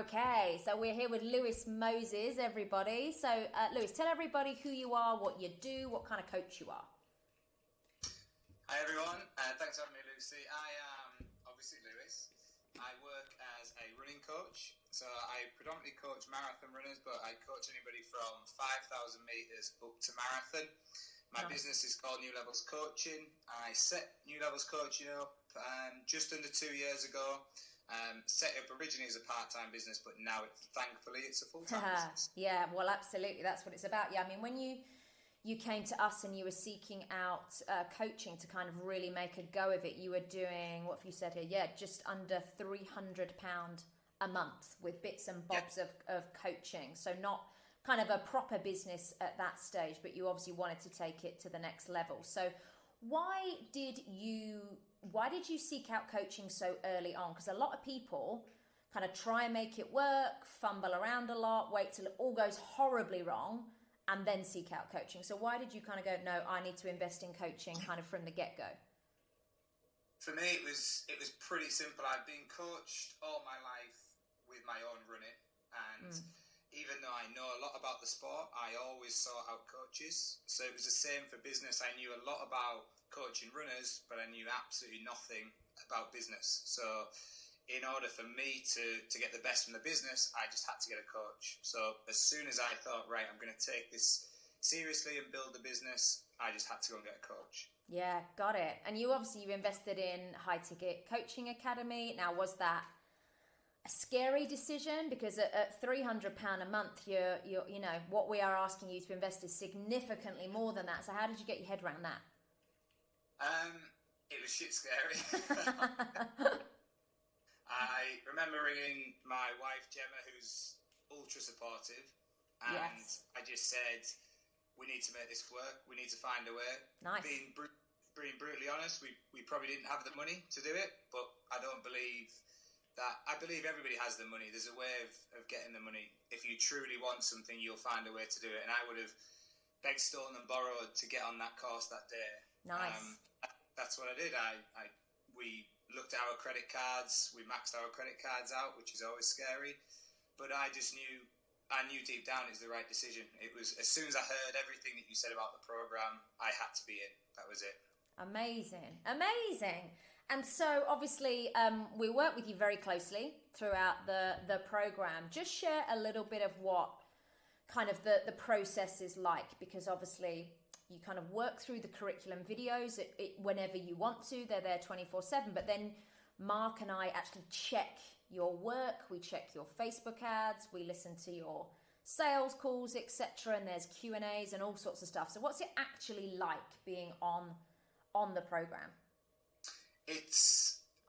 Okay, so we're here with Lewis Moses, everybody. So, Lewis, tell everybody who you are, what you do, what kind of coach you are. Hi, everyone. Thanks for having me, Lucy. I am obviously Lewis. I work as a running coach. So I predominantly coach marathon runners, but I coach anybody from 5,000 metres up to marathon. My business is called New Levels Coaching. I set New Levels Coaching up just under 2 years ago. Set it up originally as a part-time business, but now thankfully it's a full-time business. Yeah, well, absolutely. That's what it's about. Yeah, I mean, when you came to us and you were seeking out coaching to kind of really make a go of it, you were doing, what have you said here? Yeah, just under £300 a month with bits and bobs of coaching. So not kind of a proper business at that stage, but you obviously wanted to take it to the next level. So why did you seek out coaching so early on? Because a lot of people kind of try and make it work, fumble around a lot, wait till it all goes horribly wrong, and then seek out coaching. So why did you kind of go, no, I need to invest in coaching kind of from the get-go? For me, it was pretty simple. I've been coached all my life with my own running, and even though I know a lot about the sport, I always sought out coaches. So it was the same for business. I knew a lot about coaching runners, but I knew absolutely nothing about business. So in order for me to get the best from the business, I just had to get a coach. So as soon as I thought, right, I'm going to take this seriously and build a business, I just had to go and get a coach. Yeah, got it. And you invested in High Ticket Coaching Academy. Now, was that a scary decision? Because at £300 a month, you're you know, what we are asking you to invest is significantly more than that. So how did you get your head around that? It was shit scary. I remember ringing my wife Gemma, who's ultra supportive, and I just said, we need to make this work. We need to find a way. Nice. Being brutally honest, we probably didn't have the money to do it, but I don't believe that. I believe everybody has the money. There's a way of getting the money. If you truly want something, you'll find a way to do it. And I would have begged, stolen and borrowed to get on that course that day. Nice. That's what I did. We looked at our credit cards. We maxed our credit cards out, which is always scary. But I knew deep down it was the right decision. It was, as soon as I heard everything that you said about the program, I had to be in. That was it. Amazing. And so obviously we work with you very closely throughout the program. Just share a little bit of what kind of the process is like, because obviously you kind of work through the curriculum videos whenever you want to. They're there 24/7, but then Mark and I actually check your work. We check your Facebook ads. We listen to your sales calls, etc. And there's Q&As and all sorts of stuff. So what's it actually like being on the program?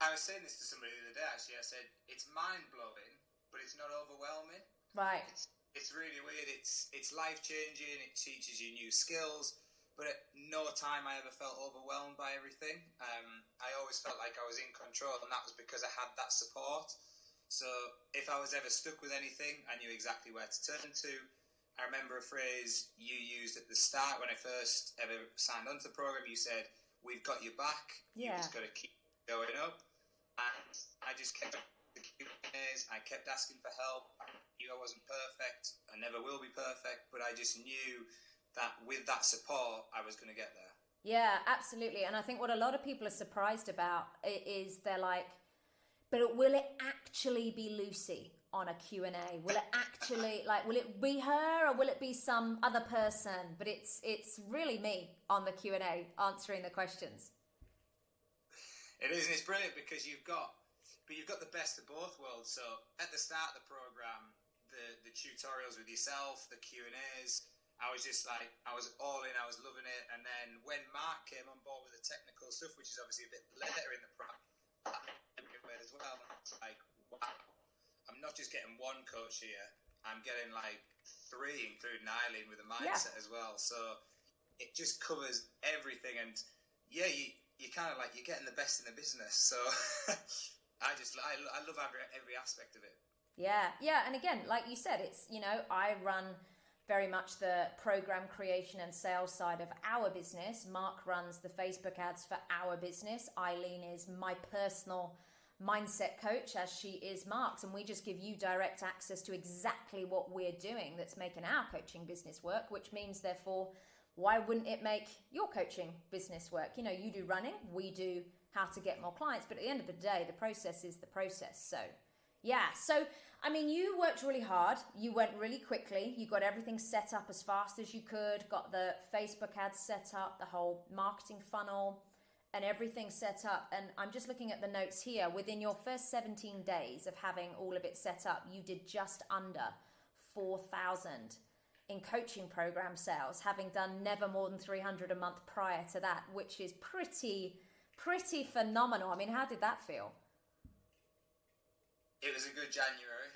I was saying this to somebody the other day, actually. I said, it's mind-blowing, but it's not overwhelming. Right. It's really weird. It's life-changing. It teaches you new skills. But at no time I ever felt overwhelmed by everything. I always felt like I was in control, and that was because I had that support. So if I was ever stuck with anything, I knew exactly where to turn to. I remember a phrase you used at the start when I first ever signed onto the program. You said, we've got your back. Yeah. You just got to keep going up. And I just kept the Q&As. I kept asking for help. I knew I wasn't perfect. I never will be perfect. But I just knew that with that support, I was going to get there. Yeah, absolutely. And I think what a lot of people are surprised about is they're like, but will it actually be Lucy on a Q&A? Will it actually, will it be her, or will it be some other person? But it's really me on the Q&A answering the questions. It is, and it's brilliant because you've got the best of both worlds. So at the start of the program, the tutorials with yourself, the Q&As, I was just like, I was all in, I was loving it. And then when Mark came on board with the technical stuff, which is obviously a bit later in the program, as well, I was like, wow, I'm not just getting one coach here, I'm getting like 3, including Eileen with the mindset as well. So it just covers everything. And yeah, you kind of like, you're getting the best in the business. So I love every aspect of it. Yeah. And again, like you said, it's, I run very much the program creation and sales side of our business. Mark runs the Facebook ads for our business. Eileen is my personal mindset coach as she is Mark's, and we just give you direct access to exactly what we're doing that's making our coaching business work, which means therefore, why wouldn't it make your coaching business work? You know, you do running, we do how to get more clients, but at the end of the day, the process is the process. So yeah, so I mean, you worked really hard, you went really quickly, you got everything set up as fast as you could, got the Facebook ads set up, the whole marketing funnel and everything set up. And I'm just looking at the notes here. Within your first 17 days of having all of it set up, you did just under 4,000 in coaching program sales, having done never more than 300 a month prior to that, which is pretty phenomenal. I mean, how did that feel? It was a good January.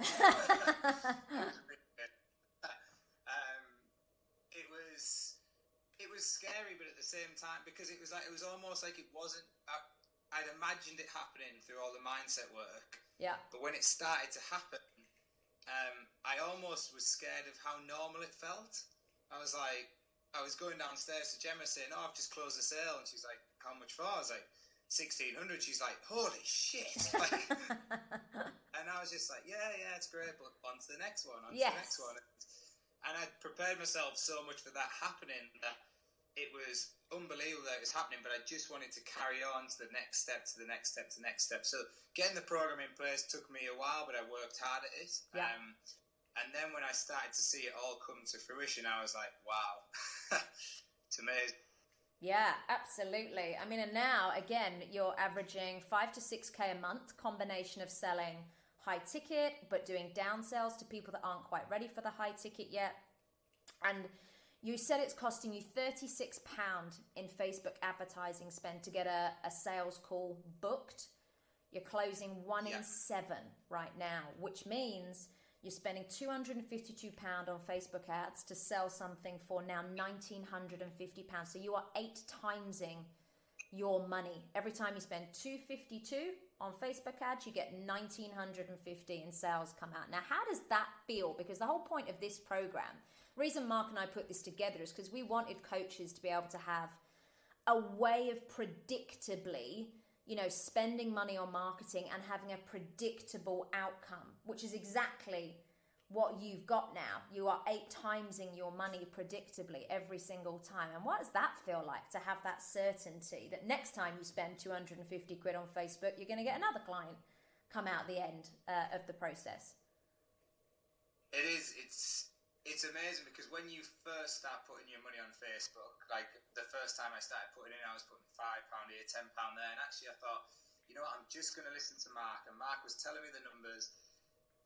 It was scary, but at the same time, because it was almost like it wasn't. I'd imagined it happening through all the mindset work. Yeah. But when it started to happen, I almost was scared of how normal it felt. I was going downstairs to Gemma saying, "Oh, I've just closed the sale," and she's like, "How much for?" I was like, 1,600. She's like, "Holy shit!" Like, and I was just like, "Yeah, it's great, but on to the next one, to the next one." And I'd prepared myself so much for that happening that it was unbelievable that it was happening, but I just wanted to carry on to the next step, to the next step, to the next step. So getting the program in place took me a while, but I worked hard at it. Yeah. And then when I started to see it all come to fruition, I was like, wow, it's amazing. Yeah, absolutely. I mean, and now, again, you're averaging 5 to 6K a month, combination of selling high ticket, but doing down sales to people that aren't quite ready for the high ticket yet. And you said it's costing you £36 in Facebook advertising spend to get a sales call booked. You're closing 1 in 7 right now, which means you're spending £252 on Facebook ads to sell something for now £1,950. So you are 8 timesing your money. Every time you spend $252 on Facebook ads, you get $1,950 in sales come out. Now, how does that feel? Because the whole point of this program, the reason Mark and I put this together is because we wanted coaches to be able to have a way of predictably, you know, spending money on marketing and having a predictable outcome, which is exactly what you've got now. You are 8 timesing your money predictably every single time. And what does that feel like, to have that certainty that next time you spend 250 quid on Facebook, you're going to get another client come out the end of the process? It is. It's amazing, because when you first start putting your money on Facebook, like the first time I started putting in, I was putting £5 here, £10 there, and actually I thought, you know what, I'm just going to listen to Mark, and Mark was telling me the numbers.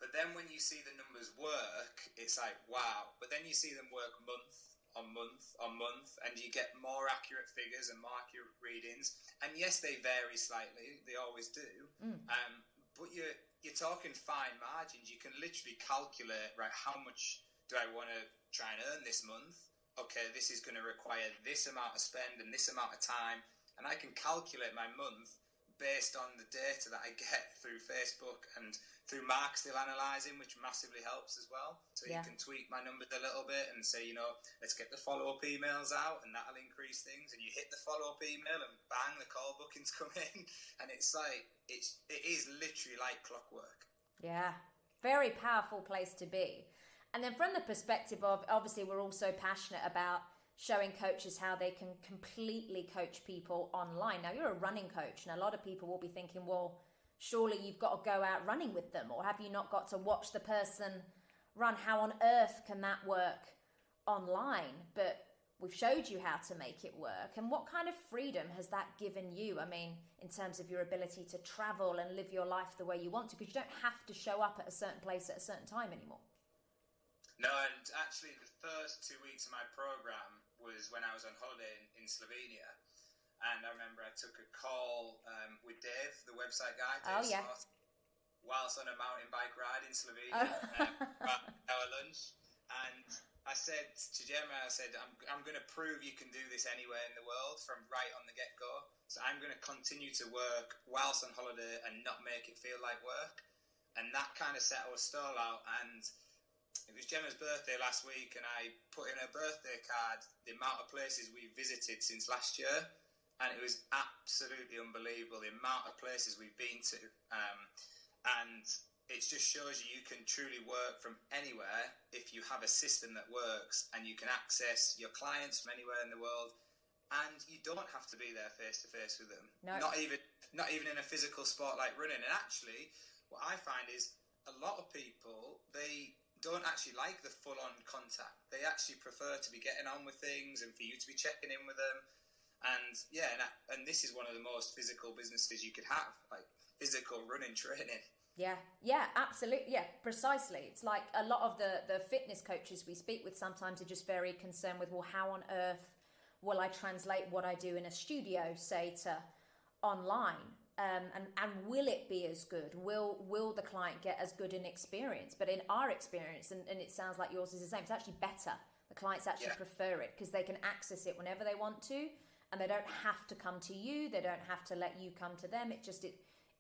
But then when you see the numbers work, it's like, wow. But then you see them work month on month on month, and you get more accurate figures and more accurate readings. And yes, they vary slightly. They always do. But you're talking fine margins. You can literally calculate, right, how much do I want to try and earn this month? Okay, this is going to require this amount of spend and this amount of time. And I can calculate my month based on the data that I get through Facebook and through Mark still analysing, which massively helps as well. So you can tweak my numbers a little bit and say, you know, let's get the follow-up emails out, and that'll increase things. And you hit the follow-up email and bang, the call bookings come in. And it's like, it is literally like clockwork. Yeah, very powerful place to be. And then from the perspective of, obviously, we're also passionate about showing coaches how they can completely coach people online. Now, you're a running coach, and a lot of people will be thinking, well, surely you've got to go out running with them, or have you not got to watch the person run? How on earth can that work online? But we've showed you how to make it work. And what kind of freedom has that given you? I mean, in terms of your ability to travel and live your life the way you want to, because you don't have to show up at a certain place at a certain time anymore. No, and actually the first 2 weeks of my program was when I was on holiday in Slovenia. And I remember I took a call with Dave, the website guy, whilst on a mountain bike ride in Slovenia, our lunch. And I said to Gemma, I'm going to prove you can do this anywhere in the world from right on the get-go. So I'm going to continue to work whilst on holiday and not make it feel like work. And that kind of set our stall out. And it was Gemma's birthday last week, and I put in her birthday card the amount of places we visited since last year. and it was absolutely unbelievable the amount of places we've been to, and it just shows you can truly work from anywhere if you have a system that works, and you can access your clients from anywhere in the world, and you don't have to be there face to face with them. No. Not even in a physical sport like running. And actually, what I find is a lot of people, they don't actually like the full-on contact. They actually prefer to be getting on with things and for you to be checking in with them. And yeah, and this is one of the most physical businesses you could have, like physical running training. Yeah, absolutely. Yeah, precisely. It's like a lot of the fitness coaches we speak with sometimes are just very concerned with, well, how on earth will I translate what I do in a studio, say, to online? And will it be as good? Will the client get as good an experience? But in our experience, and it sounds like yours is the same, it's actually better. The clients actually prefer it because they can access it whenever they want to, and they don't have to come to you. They don't have to let you come to them.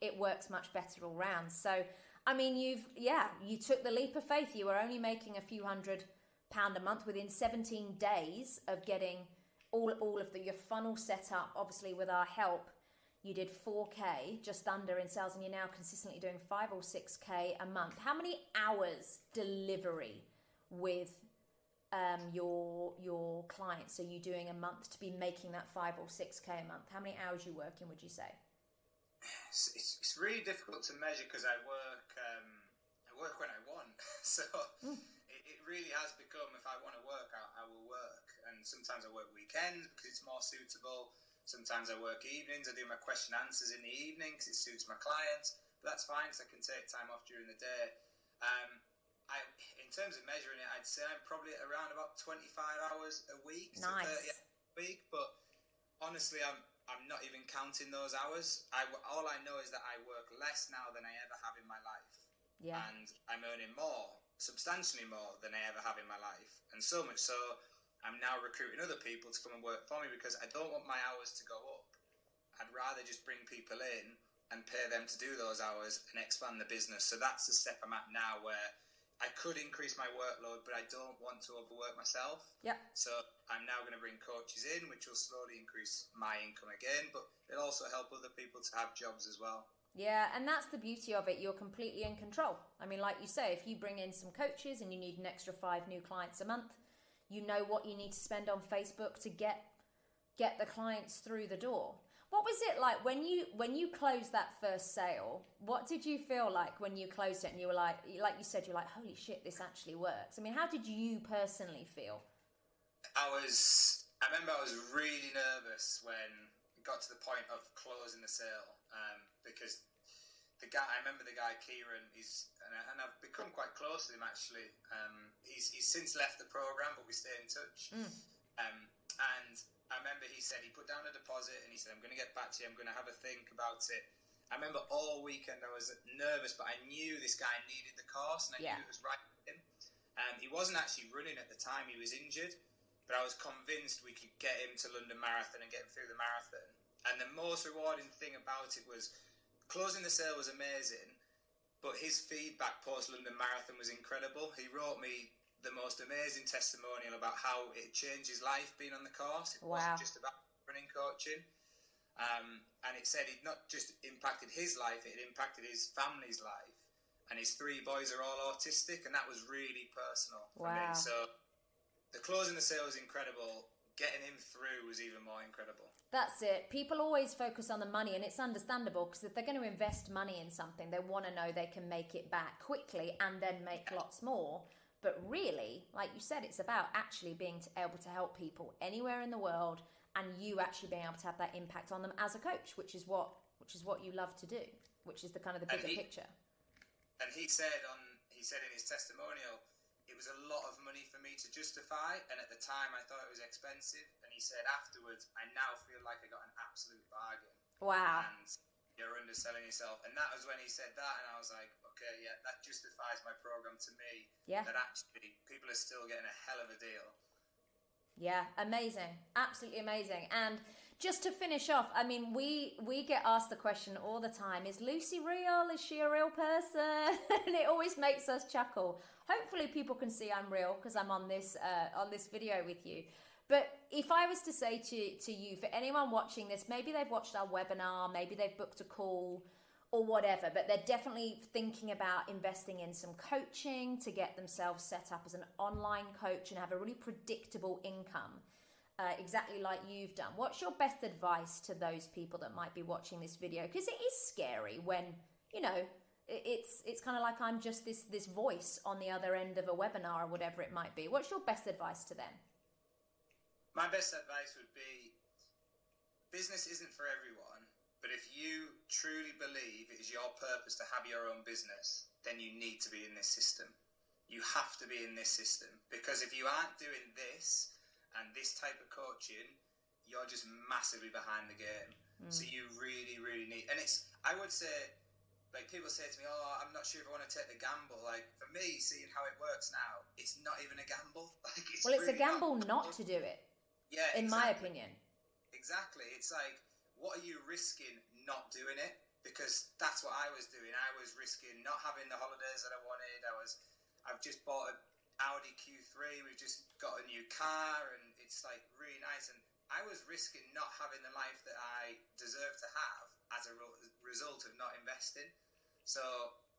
It works much better all round. So, I mean, you took the leap of faith. You were only making a few £100 a month within 17 days of getting all of your funnel set up. Obviously, with our help, you did 4K, just under in sales, and you're now consistently doing 5 or 6K a month. How many hours delivery with your clients are you doing a month to be making that 5 or 6K a month? How many hours you working, would you say? It's really difficult to measure because I work when I want. So it really has become, if I want to work, I will work. And sometimes I work weekends because it's more suitable. Sometimes I work evenings. I do my question answers in the evening because it suits my clients. But that's fine because I can take time off during the day. In terms of measuring it, I'd say I'm probably at around about 25 hours a week. Nice. So 30 hours a week. But honestly, I'm not even counting those hours. All I know is that I work less now than I ever have in my life. Yeah. And I'm earning more, substantially more than I ever have in my life. And so much so, I'm now recruiting other people to come and work for me because I don't want my hours to go up. I'd rather just bring people in and pay them to do those hours and expand the business. So that's the step I'm at now, where I could increase my workload, but I don't want to overwork myself. Yeah. So I'm now going to bring coaches in, which will slowly increase my income again, but it'll also help other people to have jobs as well. Yeah, and that's the beauty of it. You're completely in control. I mean, like you say, if you bring in some coaches and you need an extra 5 new clients a month, you know what you need to spend on Facebook to get the clients through the door. What was it like when you closed that first sale? What did you feel like when you closed it and you were like you said, you're like, holy shit, this actually works? I mean, how did you personally feel? I remember I was really nervous when it got to the point of closing the sale, because I remember the guy Kieran, and I've become quite close to him actually. He's since left the program, but we stay in touch. And I remember he said he put down a deposit and he said, I'm going to get back to you, I'm going to have a think about it. I remember all weekend I was nervous, but I knew this guy needed the course and I knew it was right for him. He wasn't actually running at the time, he was injured, but I was convinced we could get him to London Marathon and get him through the marathon. And the most rewarding thing about it was closing the sale was amazing, but his feedback post-London Marathon was incredible. He wrote me the most amazing testimonial about how it changed his life being on the course. It wasn't just about running coaching. And it said it not just impacted his life, it impacted his family's life. And his 3 boys are all autistic, and that was really personal for me. So the closing the sale was incredible. Getting him through was even more incredible. That's it. People always focus on the money, and it's understandable because if they're going to invest money in something, they want to know they can make it back quickly and then make lots more. But really, like you said, it's about actually being able to help people anywhere in the world, and you actually being able to have that impact on them as a coach, which is what you love to do, which is the kind of the bigger picture. And he said in his testimonial, it was a lot of money for me to justify, and at the time I thought it was expensive. And he said afterwards, I now feel like I got an absolute bargain. Wow. And you're underselling yourself. And that was when he said that, and I was like, okay, yeah, that justifies my program to me. Yeah. That actually people are still getting a hell of a deal. Yeah, amazing. Absolutely amazing. And just to finish off, I mean, we get asked the question all the time, is Lucy real? Is she a real person? And it always makes us chuckle. Hopefully people can see I'm real because I'm on this video with you. But if I was to say to you, for anyone watching this, maybe they've watched our webinar, maybe they've booked a call or whatever, but they're definitely thinking about investing in some coaching to get themselves set up as an online coach and have a really predictable income, exactly like you've done. What's your best advice to those people that might be watching this video? Because it is scary when, you know, it's kind of like I'm just this voice on the other end of a webinar or whatever it might be. What's your best advice to them? My best advice would be, business isn't for everyone, but if you truly believe it is your purpose to have your own business, then you need to be in this system. You have to be in this system, because if you aren't doing this and this type of coaching, you're just massively behind the game. So you really, really need, and I would say, like, people say to me, oh, I'm not sure if I want to take the gamble. Like, for me, seeing how it works now, it's not even a gamble. Like, it's a gamble not to do it. Yeah, in my opinion. Exactly. It's like, what are you risking not doing it? Because that's what I was doing. I was risking not having the holidays that I wanted. I've just bought an Audi Q3. We've just got a new car, and it's like really nice. And I was risking not having the life that I deserve to have as a result of not investing. So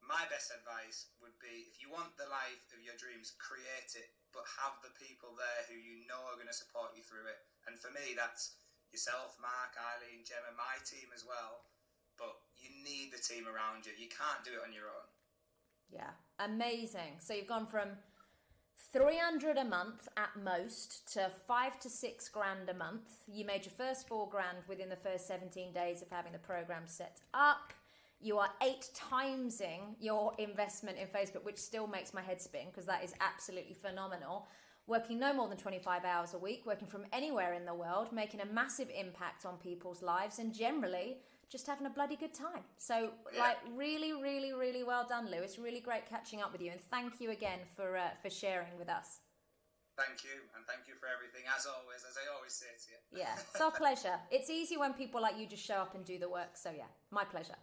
my best advice would be, if you want the life of your dreams, create it, but have the people there who you know are going to support you through it. And for me, that's yourself, Mark, Eileen, Gemma, my team as well. But you need the team around you. You can't do it on your own. Yeah, amazing. So you've gone from 300 a month at most to 5 to 6 grand a month. You made your first 4 grand within the first 17 days of having the program set up. You are 8 timesing your investment in Facebook, which still makes my head spin because that is absolutely phenomenal. Working no more than 25 hours a week, working from anywhere in the world, making a massive impact on people's lives, and generally just having a bloody good time. So, like, really, really, really well done, Lou. It's really great catching up with you, and thank you again for sharing with us. Thank you, and thank you for everything, as always, as I always say to you. Yeah, it's our pleasure. It's easy when people like you just show up and do the work, so yeah, my pleasure.